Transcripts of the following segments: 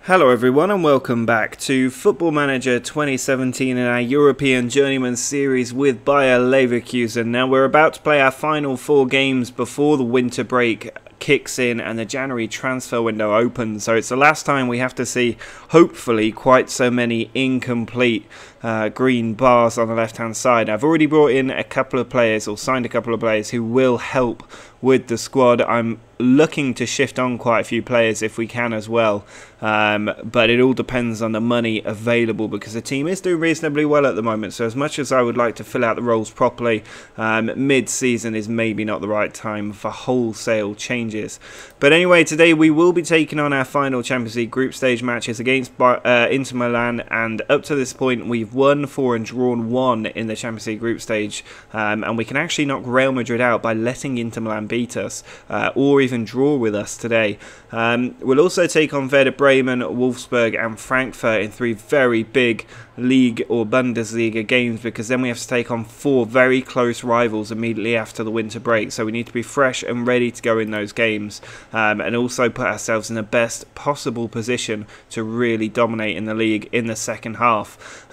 Hello everyone and welcome back to Football Manager 2017 in our European Journeyman series with Bayer Leverkusen. Now we're about to play our final 4 games before the winter break kicks in and the January transfer window opens, so it's the last time we have to see hopefully quite so many incomplete green bars on the left hand side. I've already brought in a couple of players, or signed a couple of players who will help with the squad. I'm looking to shift on quite a few players if we can as well, but it all depends on the money available because the team is doing reasonably well at the moment. So as much as I would like to fill out the roles properly, mid-season is maybe not the right time for wholesale changes. But anyway, today we will be taking on our final Champions League group stage matches against Inter Milan, and up to this point we've won 4 and drawn 1 in the Champions League group stage, and we can actually knock Real Madrid out by letting Inter Milan beat us, or even draw with us today. We'll also take on Werder Bremen, Wolfsburg and Frankfurt in 3 very big league or Bundesliga games, because then we have to take on 4 very close rivals immediately after the winter break, so we need to be fresh and ready to go in those games, and also put ourselves in the best possible position to really dominate in the league in the second half.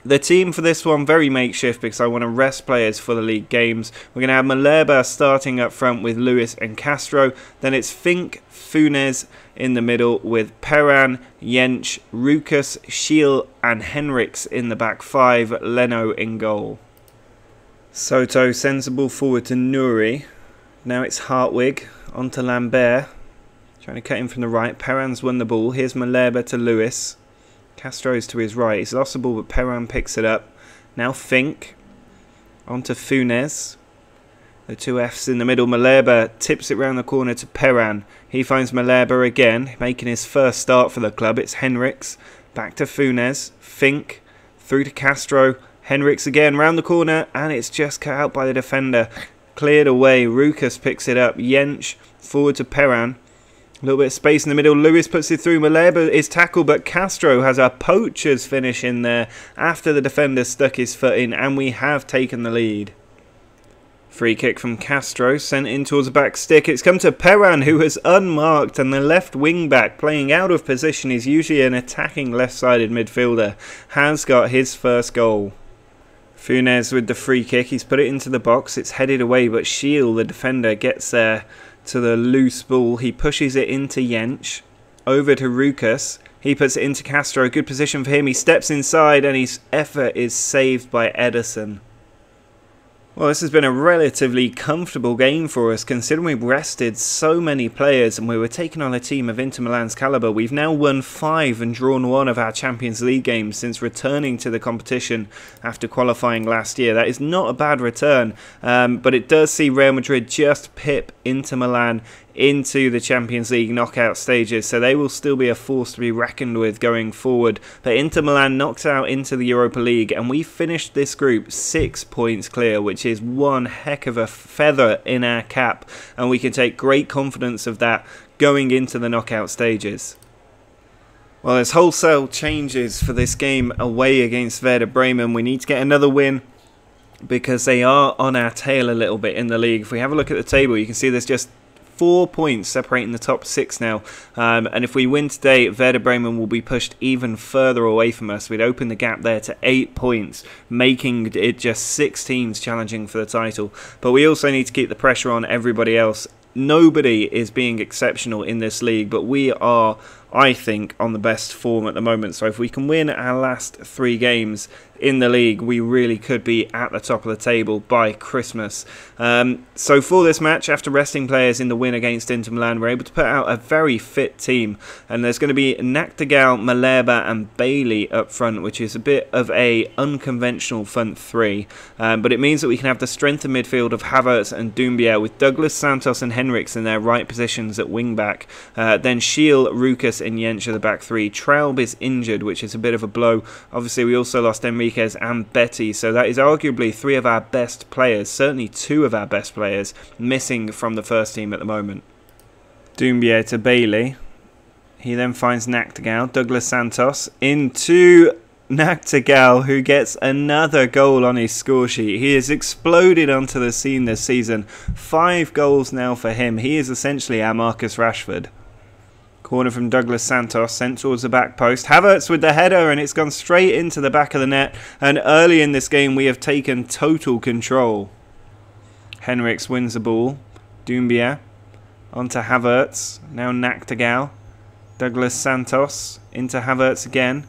The team for this one, very makeshift because I want to rest players for the league games. We're going to have Malherbe starting up front with Lewis and Castro. Then it's Fink, Funes in the middle with Perran, Jensch, Rukas, Schiel and Henriks in the back 5, Leno in goal. Soto sensible forward to Nuri. Now it's Hartwig, on to Lambert. Trying to cut in from the right. Perran's won the ball. Here's Malherbe to Lewis. Castro's to his right. He's lost the ball, but Perran picks it up. Now Fink. On to Funes. The 2 Fs in the middle. Malherbe tips it round the corner to Perran. He finds Malherbe again, making his first start for the club. It's Henriks. Back to Funes. Fink. Through to Castro. Henriks again, round the corner, and it's just cut out by the defender. Cleared away. Rukas picks it up. Jensch. Forward to Perran. A little bit of space in the middle. Lewis puts it through. Malherbe is tackled, but Castro has a poacher's finish in there after the defender stuck his foot in, and we have taken the lead. Free kick from Castro, sent in towards the back stick. It's come to Perran, who has unmarked, and the left wing back, playing out of position, is usually an attacking left-sided midfielder, has got his first goal. Funes with the free kick. He's put it into the box. It's headed away, but Schiel, the defender, gets there to the loose ball. He pushes it into Jensch, over to Rukas. He puts it into Castro. Good position for him. He steps inside and his effort is saved by Ederson. Well, this has been a relatively comfortable game for us, considering we've rested so many players and we were taking on a team of Inter Milan's calibre. We've now won 5 and drawn 1 of our Champions League games since returning to the competition after qualifying last year. That is not a bad return, but it does see Real Madrid just pip Inter Milan into the Champions League knockout stages, so they will still be a force to be reckoned with going forward. But Inter Milan knocked out into the Europa League, and we finished this group 6 points clear, which is one heck of a feather in our cap, and we can take great confidence of that going into the knockout stages. Well, there's wholesale changes for this game away against Werder Bremen. We need to get another win, because they are on our tail a little bit in the league. If we have a look at the table, you can see there's just 4 points separating the top 6 now, and if we win today, Werder Bremen will be pushed even further away from us. We'd open the gap there to 8 points, making it just 6 teams challenging for the title. But we also need to keep the pressure on everybody else. Nobody is being exceptional in this league, but we are, I think, on the best form at the moment. So if we can win our last 3 games in the league, we really could be at the top of the table by Christmas. So for this match, after resting players in the win against Inter Milan, we're able to put out a very fit team, and there's going to be Naktegal, Malherbe and Bailey up front, which is a bit of a unconventional front 3, but it means that we can have the strength of midfield of Havertz and Doumbia, with Douglas, Santos and Henriks in their right positions at wing back. Then Schiel, Rukas and Jensch are the back 3. Traub is injured, which is a bit of a blow. Obviously we also lost Enriquez and Betty, so that is arguably 3 of our best players, certainly 2 of our best players, missing from the first team at the moment. Doumbia to Bailey. He then finds Naktegal. Douglas Santos into Naktegal, who gets another goal on his score sheet. He has exploded onto the scene this season. 5 goals now for him. He is essentially our Marcus Rashford. Corner from Douglas Santos, sent towards the back post. Havertz with the header, and it's gone straight into the back of the net. And early in this game, we have taken total control. Henriks wins the ball. Doumbia onto Havertz. Now Nachtigall. Douglas Santos into Havertz again.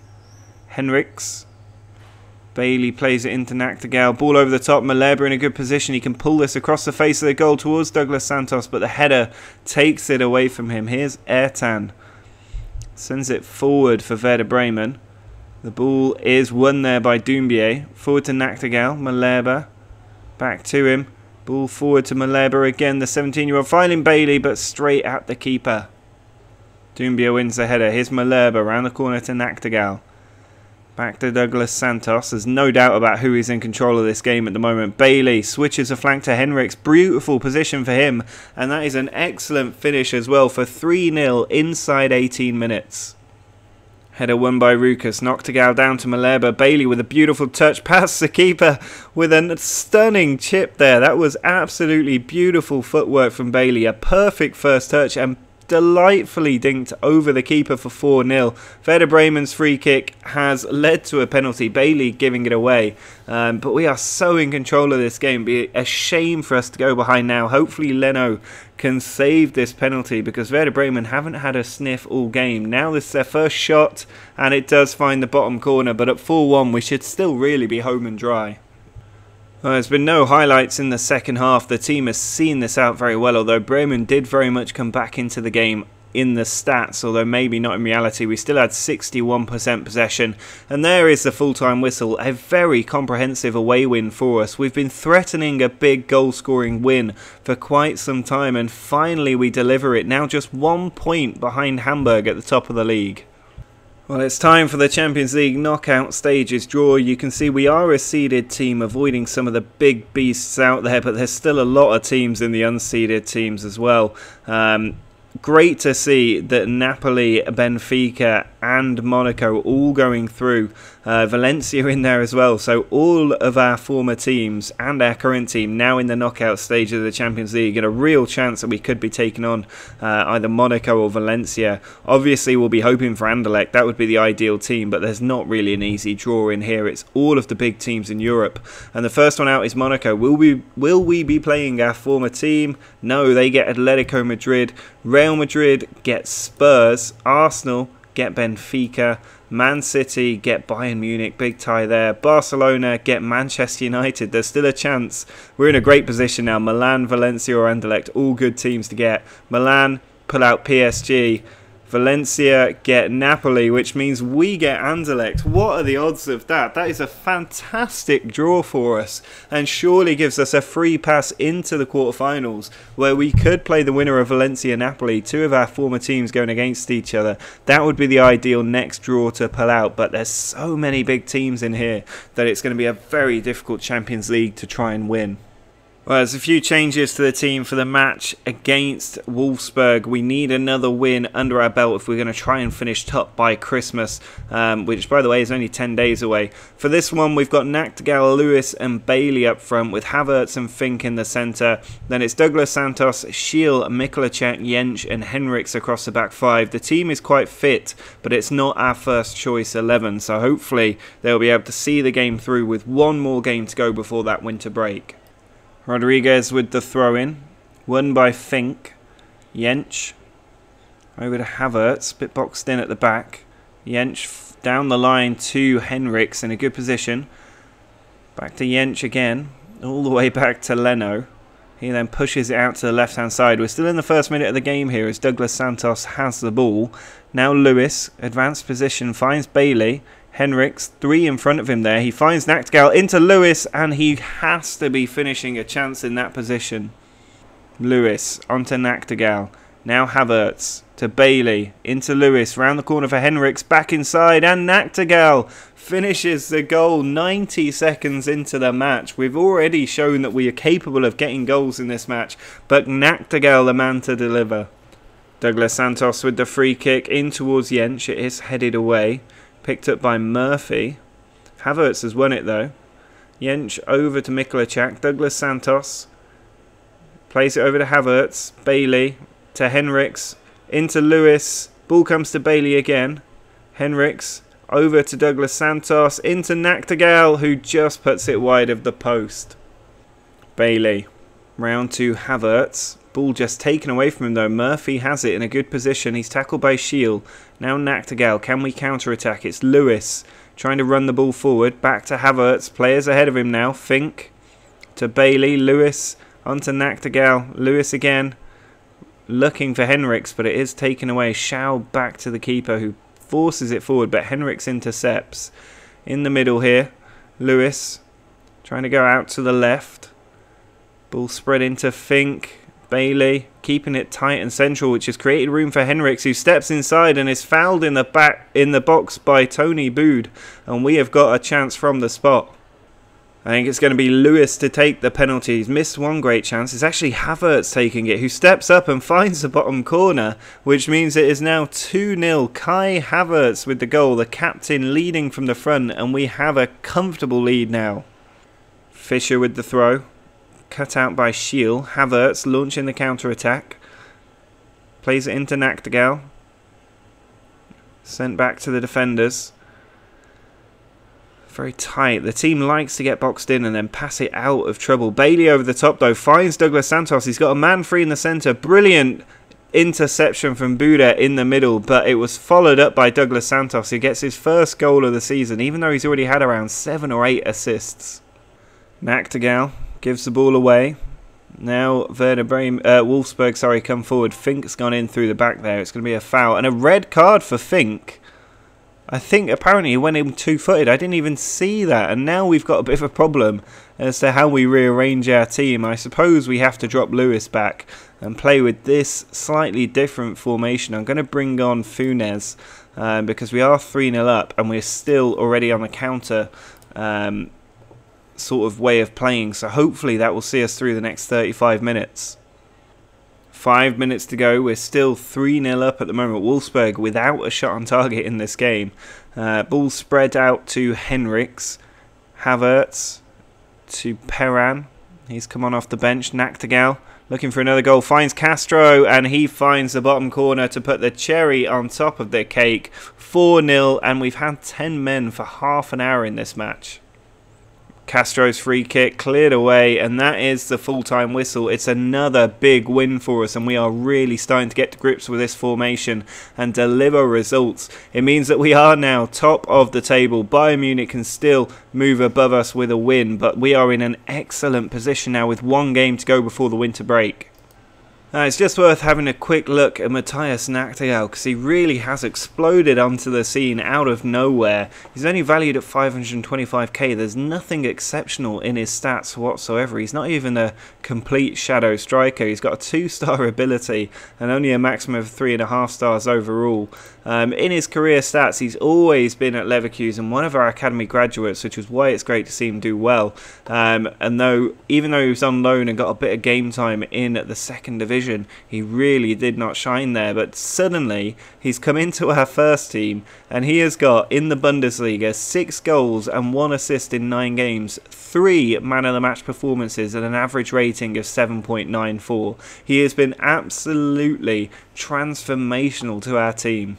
Henriks. Bailey plays it into Nachtigall. Ball over the top. Malherbe in a good position. He can pull this across the face of the goal towards Douglas Santos, but the header takes it away from him. Here's Ertan. Sends it forward for Werder Bremen. The ball is won there by Doumbia. Forward to Nachtigall. Malherbe. Back to him. Ball forward to Malherbe again. The 17-year-old finding Bailey, but straight at the keeper. Doumbia wins the header. Here's Malherbe around the corner to Nachtigall. Back to Douglas Santos. There's no doubt about who is in control of this game at the moment. Bailey switches a flank to Henriks. Beautiful position for him. And that is an excellent finish as well for 3-0 inside 18 minutes. Header won by Rukas. Nachtigall down to Malherbe. Bailey with a beautiful touch past the keeper with a stunning chip there. That was absolutely beautiful footwork from Bailey. A perfect first touch and delightfully dinked over the keeper for 4-0. Werder Bremen's free kick has led to a penalty. Bailey giving it away. But we are so in control of this game. It'd be a shame for us to go behind now. Hopefully Leno can save this penalty because Werder Bremen haven't had a sniff all game. Now this is their first shot and it does find the bottom corner. But at 4-1 we should still really be home and dry. Well, there's been no highlights in the second half. The team has seen this out very well, although Bremen did very much come back into the game in the stats, although maybe not in reality. We still had 61% possession, and there is the full-time whistle. A very comprehensive away win for us. We've been threatening a big goal-scoring win for quite some time, and finally we deliver it. Now just 1 point behind Hamburg at the top of the league. Well, it's time for the Champions League knockout stages draw. You can see we are a seeded team, avoiding some of the big beasts out there, but there's still a lot of teams in the unseeded teams as well. Great to see that Napoli, Benfica and Monaco all going through. Valencia in there as well. So all of our former teams and our current team now in the knockout stage of the Champions League, and a real chance that we could be taking on either Monaco or Valencia. Obviously we'll be hoping for Anderlecht. That would be the ideal team, but there's not really an easy draw in here. It's all of the big teams in Europe. And the first one out is Monaco. Will we be playing our former team? No, they get Atletico Madrid. Real Madrid get Spurs. Arsenal get Benfica. Man City get Bayern Munich, big tie there. Barcelona get Manchester United. There's still a chance. We're in a great position now. Milan, Valencia or Anderlecht, all good teams to get. Milan pull out PSG. Valencia get Napoli, which means we get Anderlecht. What are the odds of that? That is a fantastic draw for us and surely gives us a free pass into the quarterfinals where we could play the winner of Valencia-Napoli, two of our former teams going against each other. That would be the ideal next draw to pull out, but there's so many big teams in here that it's going to be a very difficult Champions League to try and win. Well, there's a few changes to the team for the match against Wolfsburg. We need another win under our belt if we're going to try and finish top by Christmas, which, by the way, is only 10 days away. For this one, we've got Nachtigall, Lewis and Bailey up front with Havertz and Fink in the centre. Then it's Douglas Santos, Schiel, Mikulacek, Jensch and Henriks across the back five. The team is quite fit, but it's not our first choice 11, so hopefully they'll be able to see the game through with one more game to go before that winter break. Rodriguez with the throw-in, won by Fink. Jensch over to Havertz, bit boxed in at the back. Jensch down the line to Henriks in a good position. Back to Jensch again, all the way back to Leno. He then pushes it out to the left-hand side. We're still in the first minute of the game here as Douglas Santos has the ball. Now Lewis, advanced position, finds Bailey. Henriks, three in front of him there. He finds Nachtigall into Lewis, and he has to be finishing a chance in that position. Lewis onto Nachtigall. Now Havertz to Bailey, into Lewis, round the corner for Henriks, back inside, and Nachtigall finishes the goal 90 seconds into the match. We've already shown that we are capable of getting goals in this match, but Nachtigall the man to deliver. Douglas Santos with the free kick in towards Jensch. It is headed away. Picked up by Murphy. Havertz has won it though. Jensch over to Mikulacek. Douglas Santos plays it over to Havertz. Bailey to Henriks. Into Lewis. Ball comes to Bailey again. Henriks over to Douglas Santos, into Nachtigall, who just puts it wide of the post. Bailey round to Havertz. Ball just taken away from him though. Murphy has it in a good position. He's tackled by Shiel. Now Nachtigall. Can we counter-attack? It's Lewis trying to run the ball forward. Back to Havertz. Players ahead of him now. Fink to Bailey. Lewis onto Nachtigall. Lewis again. Looking for Henriks, but it is taken away. Schau back to the keeper, who forces it forward, but Henriks intercepts. In the middle here, Lewis trying to go out to the left. Ball spread into Fink. Bailey keeping it tight and central, which has created room for Henriks, who steps inside and is fouled in the box by Tony Bood, and we have got a chance from the spot. I think it's going to be Lewis to take the penalty. He's missed one great chance. It's actually Havertz taking it, who steps up and finds the bottom corner, which means it is now 2-0. Kai Havertz with the goal, the captain leading from the front, and we have a comfortable lead now. Fischer with the throw. Cut out by Shiel. Havertz launching the counter-attack. Plays it into Nachtigall. Sent back to the defenders. Very tight. The team likes to get boxed in and then pass it out of trouble. Bailey over the top though. Finds Douglas Santos. He's got a man free in the centre. Brilliant interception from Buda in the middle. But it was followed up by Douglas Santos, who gets his first goal of the season, even though he's already had around 7 or 8 assists. Nachtigall gives the ball away. Now Werder Bremen, Wolfsburg, come forward. Fink's gone in through the back there. It's going to be a foul. And a red card for Fink. I think apparently he went in two-footed. I didn't even see that. And now we've got a bit of a problem as to how we rearrange our team. I suppose we have to drop Lewis back and play with this slightly different formation. I'm going to bring on Funes because we are 3-0 up and we're still already on the counter sort of way of playing. So hopefully that will see us through the next 35 minutes. 5 minutes to go. We're still 3-0 up at the moment. Wolfsburg without a shot on target in this game. Ball spread out to Henriks. Havertz to Perran. He's come on off the bench. Nachtigall looking for another goal. Finds Castro and he finds the bottom corner to put the cherry on top of the cake. 4-0 and we've had 10 men for half an hour in this match. Castro's free kick cleared away, and that is the full-time whistle. It's another big win for us, and we are really starting to get to grips with this formation and deliver results. It means that we are now top of the table. Bayern Munich can still move above us with a win, but we are in an excellent position now with one game to go before the winter break. It's just worth having a quick look at Matthias Nachtigall because he really has exploded onto the scene out of nowhere. He's only valued at 525k. There's nothing exceptional in his stats whatsoever. He's not even a complete shadow striker. He's got a 2-star ability and only a maximum of 3.5 stars overall. In his career stats, he's always been at Leverkusen, one of our academy graduates, which is why it's great to see him do well. And even though he was on loan and got a bit of game time in the second division, he really did not shine there. But suddenly, he's come into our first team, and he has got, in the Bundesliga, 6 goals and 1 assist in 9 games, 3 man-of-the-match performances and an average rating of 7.94. He has been absolutely transformational to our team.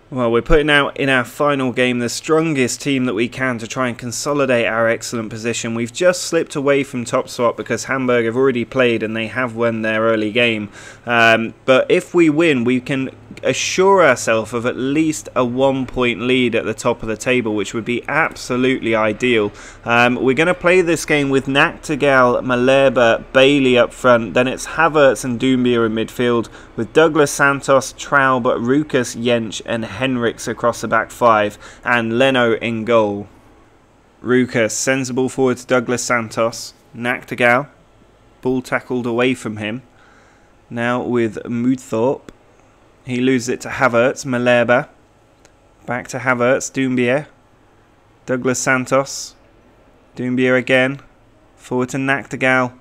Well, we're putting out in our final game the strongest team that we can to try and consolidate our excellent position. We've just slipped away from top spot because Hamburg have already played and they have won their early game. But if we win, we can assure ourselves of at least a 1-point lead at the top of the table, which would be absolutely ideal. We're going to play this game with Nachtigall, Malherbe, Bailey up front. Then it's Havertz and Doumbia in midfield with Douglas Santos, Traub, Rukas, Jensch and Henriks across the back 5 and Leno in goal. Rukas sends the ball forward to Douglas Santos. Nachtigall, ball tackled away from him. Now with Mudthorpe. He loses it to Havertz, Malherbe. Back to Havertz, Doumbia. Douglas Santos. Doumbia again. Forward to Nachtigall.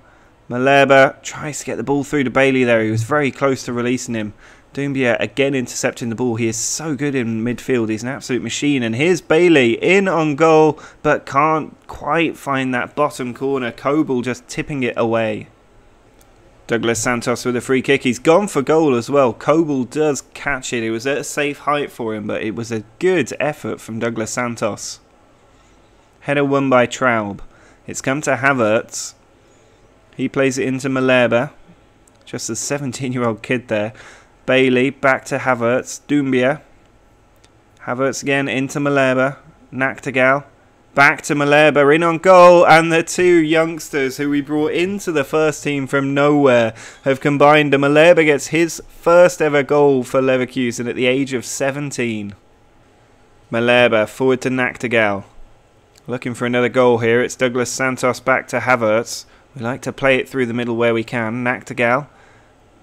Malherbe tries to get the ball through to Bailey there. He was very close to releasing him. Doumbia again intercepting the ball. He is so good in midfield. He's an absolute machine. And here's Bailey in on goal, but can't quite find that bottom corner. Kobel just tipping it away. Douglas Santos with a free kick. He's gone for goal as well. Coble does catch it. It was at a safe height for him, but it was a good effort from Douglas Santos. Header won by Traub. It's come to Havertz. He plays it into Malherbe. Just a 17-year-old kid there. Bailey back to Havertz. Doumbia. Havertz again into Malherbe. Nachtigall. Back to Malherbe, in on goal, and the two youngsters who we brought into the first team from nowhere have combined, and Malherbe gets his first ever goal for Leverkusen at the age of 17. Malherbe forward to Nachtigall. Looking for another goal here. It's Douglas Santos back to Havertz. We like to play it through the middle where we can. Nachtigall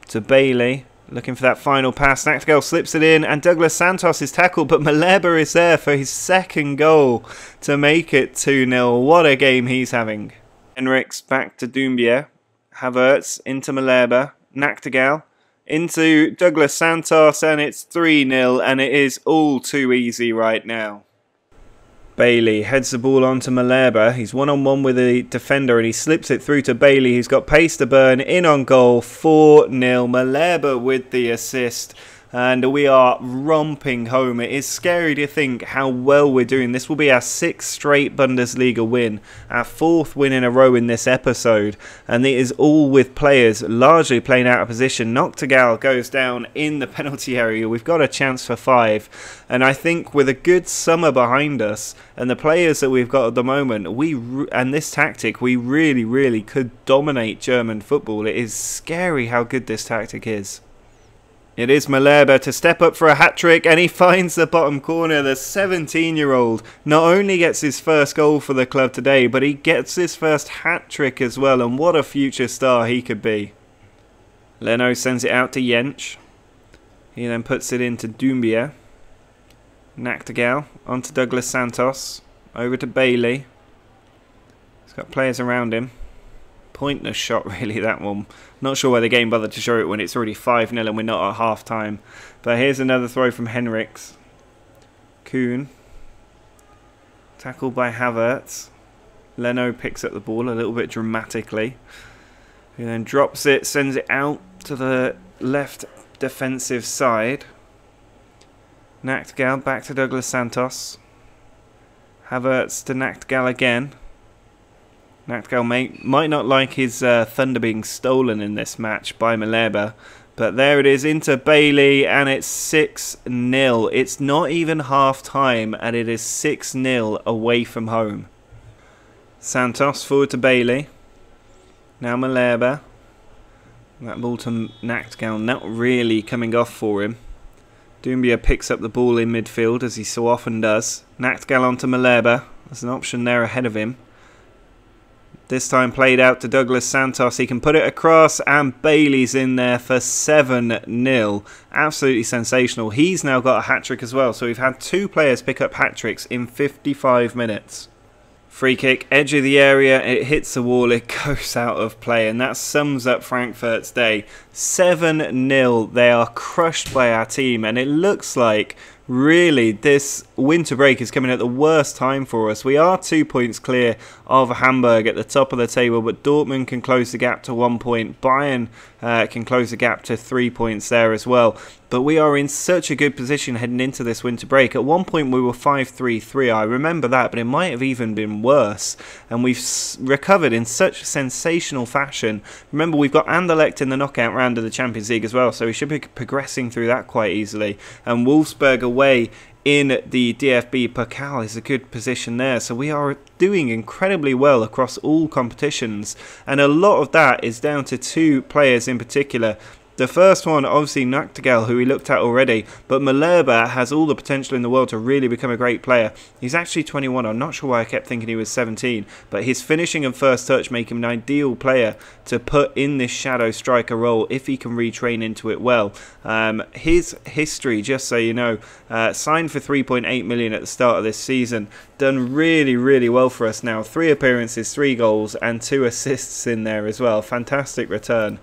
to Bailey. Looking for that final pass. Nachtigall slips it in and Douglas Santos is tackled, but Malherbe is there for his second goal to make it 2-0. What a game he's having. Henriks back to Doumbia. Havertz into Malherbe. Nachtigall into Douglas Santos, and it's 3-0, and it is all too easy right now. Bailey heads the ball on to Malherbe. He's one-on-one with a defender and he slips it through to Bailey. He's got pace to burn. In on goal. 4-0. Malherbe with the assist. And we are romping home. It is scary to think how well we're doing. This will be our 6th straight Bundesliga win. Our 4th win in a row in this episode. And it is all with players largely playing out of position. Nachtigall goes down in the penalty area. We've got a chance for 5. And I think with a good summer behind us and the players that we've got at the moment, and this tactic, we really could dominate German football. It is scary how good this tactic is. It is Malherbe to step up for a hat-trick, and he finds the bottom corner. The 17-year-old not only gets his first goal for the club today, but he gets his first hat-trick as well, and what a future star he could be. Leno sends it out to Jensch. He then puts it into Doumbia. Nachtigall onto Douglas Santos. Over to Bailey. He's got players around him. Pointless shot really, that one. Not sure why the game bothered to show it when it's already 5-0 and we're not at half time. But here's another throw from Henriks. Kuhn. Tackled by Havertz. Leno picks up the ball a little bit dramatically. He then drops it, sends it out to the left defensive side. Nachtigall back to Douglas Santos. Havertz to Nachtigall again. Nachtigall might not like his thunder being stolen in this match by Malherbe, but there it is into Bailey, and it's 6-0. It's not even half time, and it is 6-0 away from home. Santos forward to Bailey. Now Malherbe. That ball to Nachtigall not really coming off for him. Doumbia picks up the ball in midfield as he so often does. Nachtigall onto Malherbe. There's an option there ahead of him. This time played out to Douglas Santos. He can put it across, and Bailey's in there for 7-0. Absolutely sensational. He's now got a hat-trick as well. So we've had 2 players pick up hat-tricks in 55 minutes. Free kick, edge of the area. It hits the wall. It goes out of play. And that sums up Frankfurt's day. 7-0. They are crushed by our team. And it looks like really this winter break is coming at the worst time for us. We are 2 points clear of Hamburg at the top of the table, but Dortmund can close the gap to 1 point. Bayern can close the gap to 3 points there as well. But we are in such a good position heading into this winter break. At one point we were 5-3-3. I remember that, but it might have even been worse. And we've recovered in such sensational fashion. Remember, we've got Anderlecht in the knockout round of the Champions League as well, so we should be progressing through that quite easily. And Wolfsburg away in the DFB Pokal is a good position there. So we are doing incredibly well across all competitions. And a lot of that is down to 2 players in particular. The first one, obviously, Nachtigall, who we looked at already, but Malherbe has all the potential in the world to really become a great player. He's actually 21. I'm not sure why I kept thinking he was 17, but his finishing and first touch make him an ideal player to put in this shadow striker role if he can retrain into it well. His history, just so you know, signed for 3.8 million at the start of this season, done really well for us now. 3 appearances, 3 goals, and 2 assists in there as well. Fantastic return.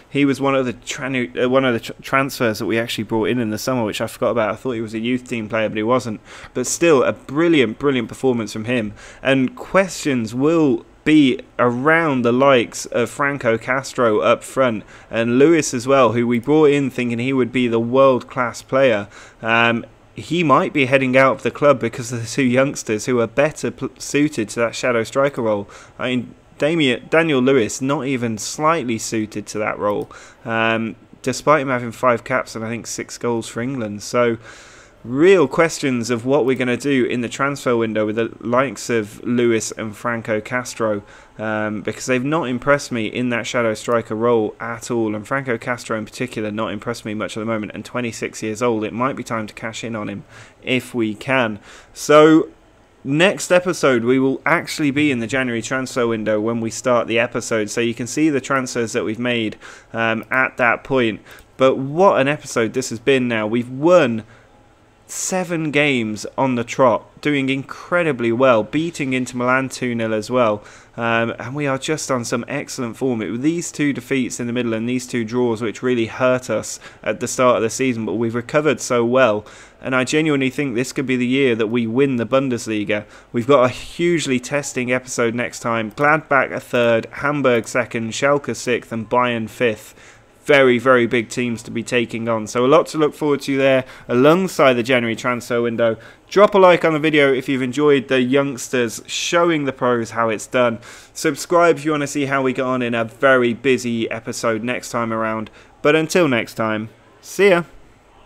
He was one of the transfers that we actually brought in the summer, which I forgot about. I thought he was a youth team player, but he wasn't. But still, a brilliant performance from him. And questions will be around the likes of Franco Castro up front and Lewis as well, who we brought in thinking he would be the world-class player. He might be heading out of the club because of the two youngsters who are better suited to that shadow striker role. I mean, Daniel Lewis not even slightly suited to that role, despite him having 5 caps and I think 6 goals for England. So real questions of what we're going to do in the transfer window with the likes of Lewis and Franco Castro, because they've not impressed me in that shadow striker role at all, and Franco Castro in particular not impressed me much at the moment, and 26 years old, it might be time to cash in on him if we can. So next episode we will actually be in the January transfer window when we start the episode, so you can see the transfers that we've made at that point. But what an episode this has been now. We've won 7 games on the trot, doing incredibly well, beating Inter Milan 2-0 as well, and we are just on some excellent form. It was these 2 defeats in the middle and these 2 draws which really hurt us at the start of the season, but we've recovered so well, and I genuinely think this could be the year that we win the Bundesliga. We've got a hugely testing episode next time. Gladbach 3rd, Hamburg 2nd, Schalke 6th and Bayern 5th. Very, very big teams to be taking on. So a lot to look forward to there alongside the January transfer window. Drop a like on the video if you've enjoyed the youngsters showing the pros how it's done. Subscribe if you want to see how we get on in a very busy episode next time around. But until next time, see ya.